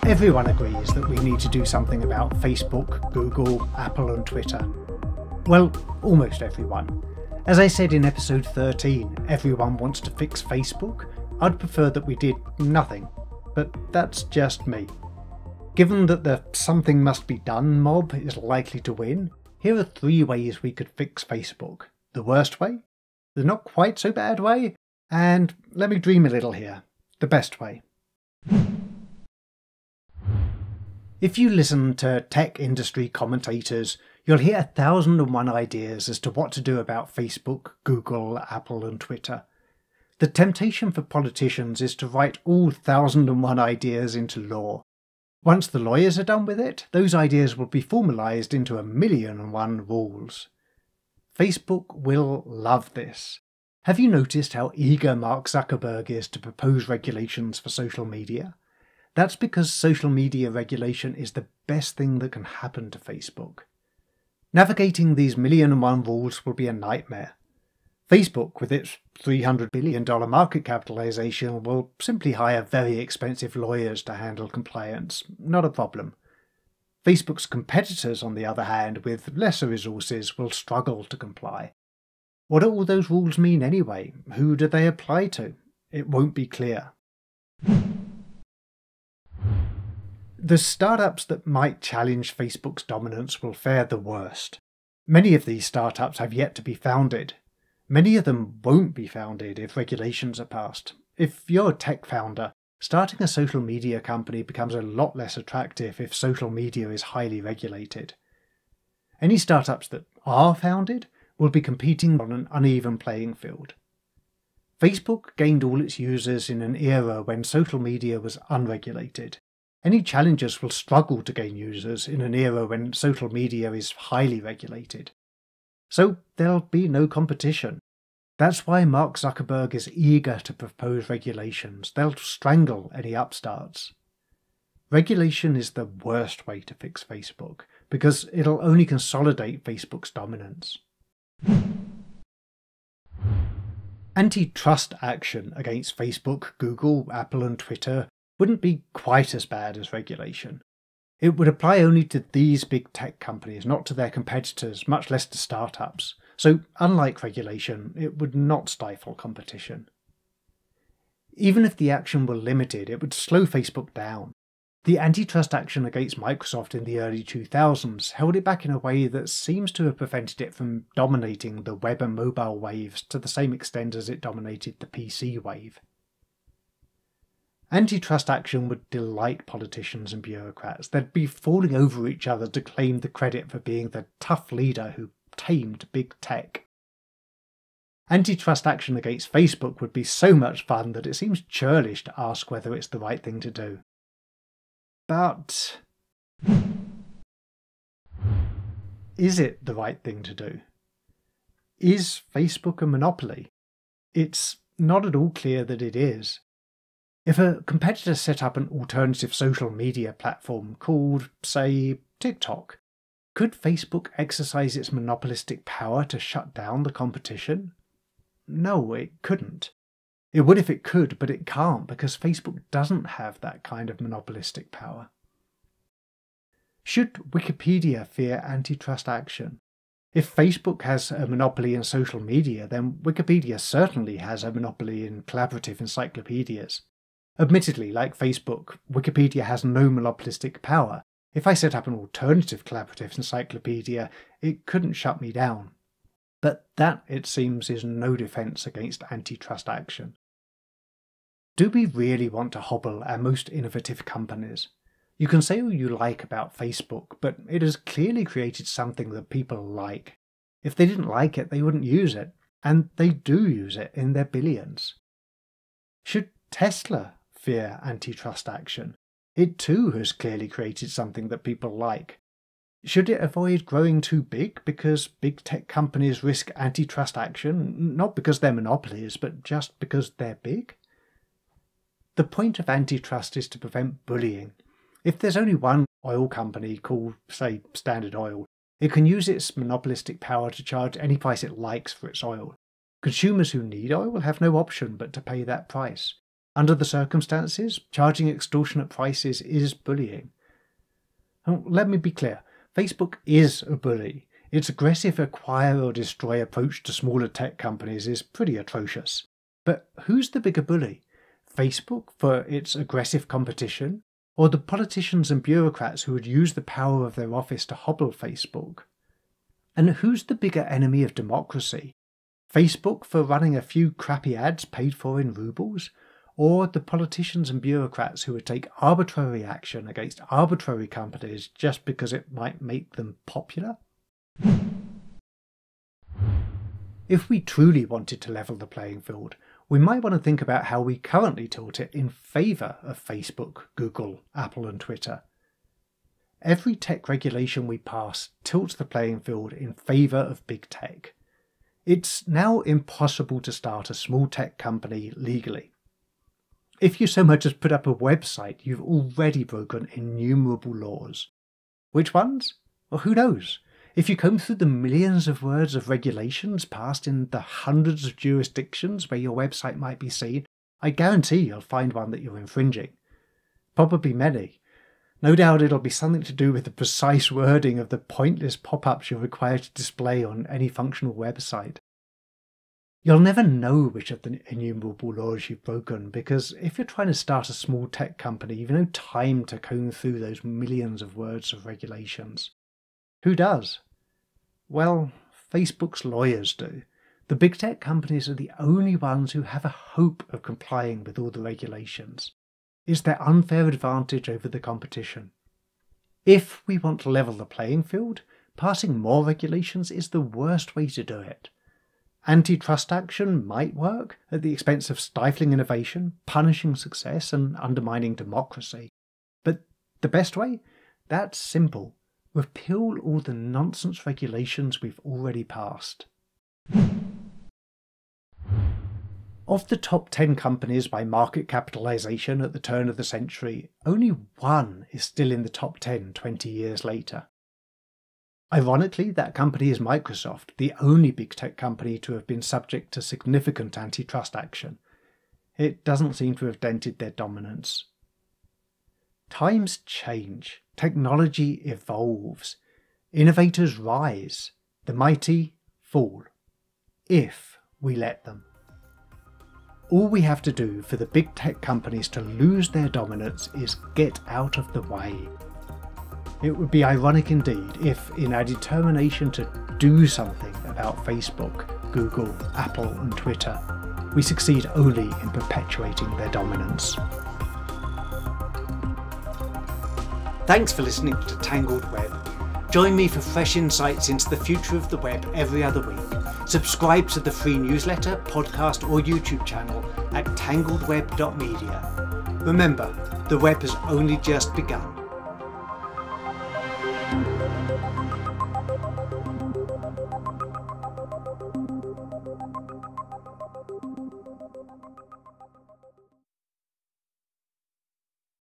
Everyone agrees that we need to do something about Facebook, Google, Apple and Twitter. Well, almost everyone. As I said in episode 13, everyone wants to fix Facebook. I'd prefer that we did nothing, but that's just me. Given that the something must be done mob is likely to win, here are 3 ways we could fix Facebook. The worst way, the not quite so bad way, and let me dream a little here, the best way. If you listen to tech industry commentators, you'll hear 1,001 ideas as to what to do about Facebook, Google, Apple and Twitter. The temptation for politicians is to write all 1,001 ideas into law. Once the lawyers are done with it, those ideas will be formalised into 1,000,001 rules. Facebook will love this. Have you noticed how eager Mark Zuckerberg is to propose regulations for social media? That's because social media regulation is the best thing that can happen to Facebook. Navigating these 1,000,001 rules will be a nightmare. Facebook, with its $300 billion market capitalization, will simply hire very expensive lawyers to handle compliance. Not a problem. Facebook's competitors, on the other hand, with lesser resources, will struggle to comply. What do all those rules mean anyway? Who do they apply to? It won't be clear. The startups that might challenge Facebook's dominance will fare the worst. Many of these startups have yet to be founded. Many of them won't be founded if regulations are passed. If you're a tech founder, starting a social media company becomes a lot less attractive if social media is highly regulated. Any startups that are founded will be competing on an uneven playing field. Facebook gained all its users in an era when social media was unregulated. Any challengers will struggle to gain users in an era when social media is highly regulated. So there'll be no competition. That's why Mark Zuckerberg is eager to propose regulations. They'll strangle any upstarts. Regulation is the worst way to fix Facebook, because it'll only consolidate Facebook's dominance. Antitrust action against Facebook, Google, Apple and Twitter wouldn't be quite as bad as regulation. It would apply only to these big tech companies, not to their competitors, much less to startups. So, unlike regulation, it would not stifle competition. Even if the action were limited, it would slow Facebook down. The antitrust action against Microsoft in the early 2000s held it back in a way that seems to have prevented it from dominating the web and mobile waves to the same extent as it dominated the PC wave. Antitrust action would delight politicians and bureaucrats. They'd be falling over each other to claim the credit for being the tough leader who tamed big tech. Antitrust action against Facebook would be so much fun that it seems churlish to ask whether it's the right thing to do. But is it the right thing to do? Is Facebook a monopoly? It's not at all clear that it is. If a competitor set up an alternative social media platform called, say, TikTok, could Facebook exercise its monopolistic power to shut down the competition? No, it couldn't. It would if it could, but it can't because Facebook doesn't have that kind of monopolistic power. Should Wikipedia fear antitrust action? If Facebook has a monopoly in social media, then Wikipedia certainly has a monopoly in collaborative encyclopedias. Admittedly, like Facebook, Wikipedia has no monopolistic power. If I set up an alternative collaborative encyclopedia, it couldn't shut me down. But that, it seems, is no defence against antitrust action. Do we really want to hobble our most innovative companies? You can say all you like about Facebook, but it has clearly created something that people like. If they didn't like it, they wouldn't use it. And they do use it in their billions. Should Tesla fear antitrust action? It too has clearly created something that people like. Should it avoid growing too big because big tech companies risk antitrust action, not because they're monopolies, but just because they're big? The point of antitrust is to prevent bullying. If there's only one oil company called, say, Standard Oil, it can use its monopolistic power to charge any price it likes for its oil. Consumers who need oil will have no option but to pay that price. Under the circumstances, charging extortionate prices is bullying. Now, let me be clear, Facebook is a bully. Its aggressive acquire or destroy approach to smaller tech companies is pretty atrocious. But who's the bigger bully? Facebook for its aggressive competition, or the politicians and bureaucrats who would use the power of their office to hobble Facebook? And who's the bigger enemy of democracy? Facebook for running a few crappy ads paid for in rubles, or the politicians and bureaucrats who would take arbitrary action against arbitrary companies just because it might make them popular? If we truly wanted to level the playing field, we might want to think about how we currently tilt it in favour of Facebook, Google, Apple and Twitter. Every tech regulation we pass tilts the playing field in favour of big tech. It's now impossible to start a small tech company legally. If you so much as put up a website, you've already broken innumerable laws. Which ones? Well, who knows? If you comb through the millions of words of regulations passed in the hundreds of jurisdictions where your website might be seen, I guarantee you'll find one that you're infringing. Probably many. No doubt it'll be something to do with the precise wording of the pointless pop-ups you're required to display on any functional website. You'll never know which of the innumerable laws you've broken, because if you're trying to start a small tech company, you've no time to comb through those millions of words of regulations. Who does? Well, Facebook's lawyers do. The big tech companies are the only ones who have a hope of complying with all the regulations. It's their unfair advantage over the competition. If we want to level the playing field, passing more regulations is the worst way to do it. Antitrust action might work at the expense of stifling innovation, punishing success and undermining democracy. But the best way? That's simple. Repeal all the nonsense regulations we've already passed. Of the top 10 companies by market capitalization at the turn of the century, only one is still in the top 10 20 years later. Ironically, that company is Microsoft, the only big tech company to have been subject to significant antitrust action. It doesn't seem to have dented their dominance. Times change, technology evolves, innovators rise, the mighty fall, if we let them. All we have to do for the big tech companies to lose their dominance is get out of the way. It would be ironic indeed if, in our determination to do something about Facebook, Google, Apple and Twitter, we succeed only in perpetuating their dominance. Thanks for listening to Tangled Web. Join me for fresh insights into the future of the web every other week. Subscribe to the free newsletter, podcast or YouTube channel at tangledweb.media. Remember, the web has only just begun.